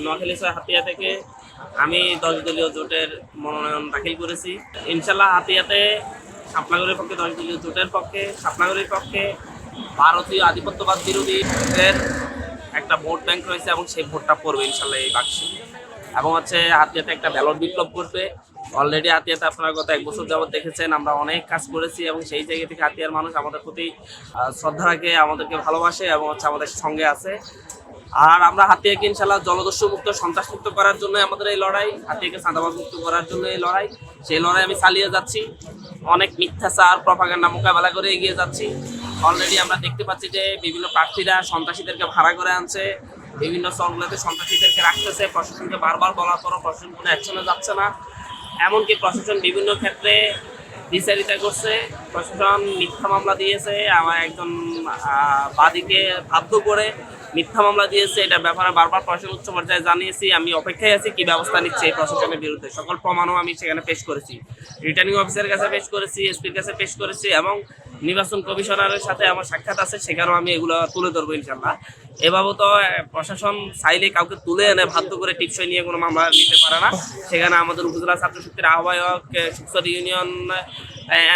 নোয়াখালী ৬ হাতিয়া থেকে আমি ১০ দলীয় জোটের মনোনয়ন দাখিল করেছি। ইনশাল্লাহ হাতিয়াতে শাপলাগড়ের পক্ষে ১০ দলীয় জোটের পক্ষে শাপলাগড়ের পক্ষে ভারতীয় আধিপত্যবাদ বিরোধীদের একটা ভোট ব্যাংক রয়েছে এবং সেই ভোটটা পড়বে ইনশাল্লাহ এই বাক্সে। এবং হাতিয়াতে একটা ব্যালট বিপ্লব করবে। অলরেডি হাতিয়াতে আপনারা গত ১ বছর যাবত দেখেছেন আমরা অনেক কাজ করেছি এবং সেই জায়গা থেকে হাতিয়ার মানুষ আমাদের প্রতি শ্রদ্ধা রাখে, আমাদেরকে ভালোবাসে এবং আমাদের সঙ্গে আছে। আর আমরা হাতিয়াকে ইনশাল্লাহ জলদস্যু মুক্ত, সন্ত্রাস মুক্ত করার জন্য আমাদের এই লড়াই, হাতিয়াকে চাঁদাবাজ মুক্ত করার জন্য এই লড়াই। সেই লড়াই আমি চালিয়ে যাচ্ছি, অনেক মিথ্যাচার প্রপাগান্ডা মোকাবেলা করে এগিয়ে যাচ্ছি। অলরেডি আমরা দেখতে পাচ্ছি যে বিভিন্ন প্রার্থীরা সন্ত্রাসীদেরকে ভাড়া করে আনছে, বিভিন্ন চলগুলোতে সন্ত্রাসীদেরকে রাখতেছে। প্রশাসনকে বারবার বলার পরও প্রশাসন কোনো অ্যাকশনে যাচ্ছে না। এমনকি প্রশাসন বিভিন্ন ক্ষেত্রে বিচারিতা করছে। প্রশাসন মিথ্যা মামলা দিয়েছে, আমার একজন বাদীকে বাধ্য করে মিথ্যা মামলা দিয়েছে। এটা ব্যাপারে বারবার প্রশাসন উচ্চ পর্যায়ে জানিয়েছি। আমি অপেক্ষায় আছি কি ব্যবস্থা নিচ্ছে এই প্রশাসনের বিরুদ্ধে। সকল প্রমাণও আমি সেখানে পেশ করেছি, রিটার্নিং অফিসারের কাছে পেশ করেছি, এসপির কাছে পেশ করেছি এবং নির্বাচন কমিশনারের সাথে আমার সাক্ষাৎ আছে, সেখানেও আমি এগুলো তুলে ধরবো ইনশাল্লাহ। এভাবে তো প্রশাসন চাইলে কাউকে তুলে এনে বাধ্য করে টিপসই নিয়ে কোনো মামলা নিতে পারে না। সেখানে আমাদের উপজেলা ছাত্র শক্তির আহ্বায়ক, শিক্ষক ইউনিয়ন,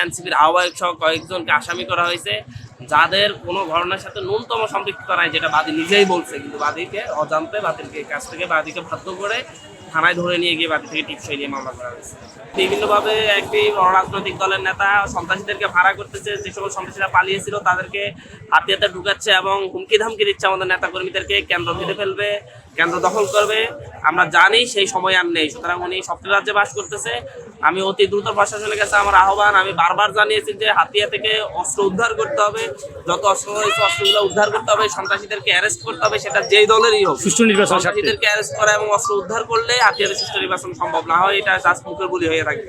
এনসিপির আহ্বায়ক সহ কয়েকজনকে আসামি করা হয়েছে, যাদের কোনো ঘটনার সাথে ন্যূনতম সম্পৃক্ততা নাই, যেটা বাদী নিজেই বলছে। কিন্তু বাদীকে অজান্তে বাদীকে কাছ থেকে বাদীকে বাধ্য করে থানায় ধরে নিয়ে গিয়ে বাদী থেকে টিপসই নিয়ে মামলা করা হয়েছে। বিভিন্নভাবে একটি রাজনৈতিক দলের নেতা সন্ত্রাসীদেরকে ভাড়া করতেছে, যে সকল সন্ত্রাসীরা পালিয়েছিল তাদেরকে হাতিয়াতে ঢুকাচ্ছে এবং হুমকি ধামকি দিচ্ছে আমাদের নেতা কর্মীদেরকে, কেন্দ্র ঘিরে ফেলবে, কেন্দ্র দখল করবে। আমরা জানি সেই সময় আর নেই, সুতরাং উনি সপ্তাহ রাজ্যে বাস করতেছে। আমি অতি দ্রুত প্রশাসনের কাছে আমার আহ্বান, আমি বারবার জানিয়েছি যে হাতিয়া থেকে অস্ত্র উদ্ধার করতে হবে, যত অস্ত্র রয়েছে অস্ত্রগুলো উদ্ধার করতে হবে, সন্ত্রাসীদেরকে অ্যারেস্ট করতে হবে, সেটা যেই দলেরই হোক। সুষ্ঠু নির্বাচন, সন্ত্রাসীদেরকে অ্যারেস্ট করা এবং অস্ত্র উদ্ধার করলে হাতিয়াতে সুষ্ঠু নির্বাচন সম্ভব না হয়, এটা জাস্ট মুখের বুলি হয়ে থাকে।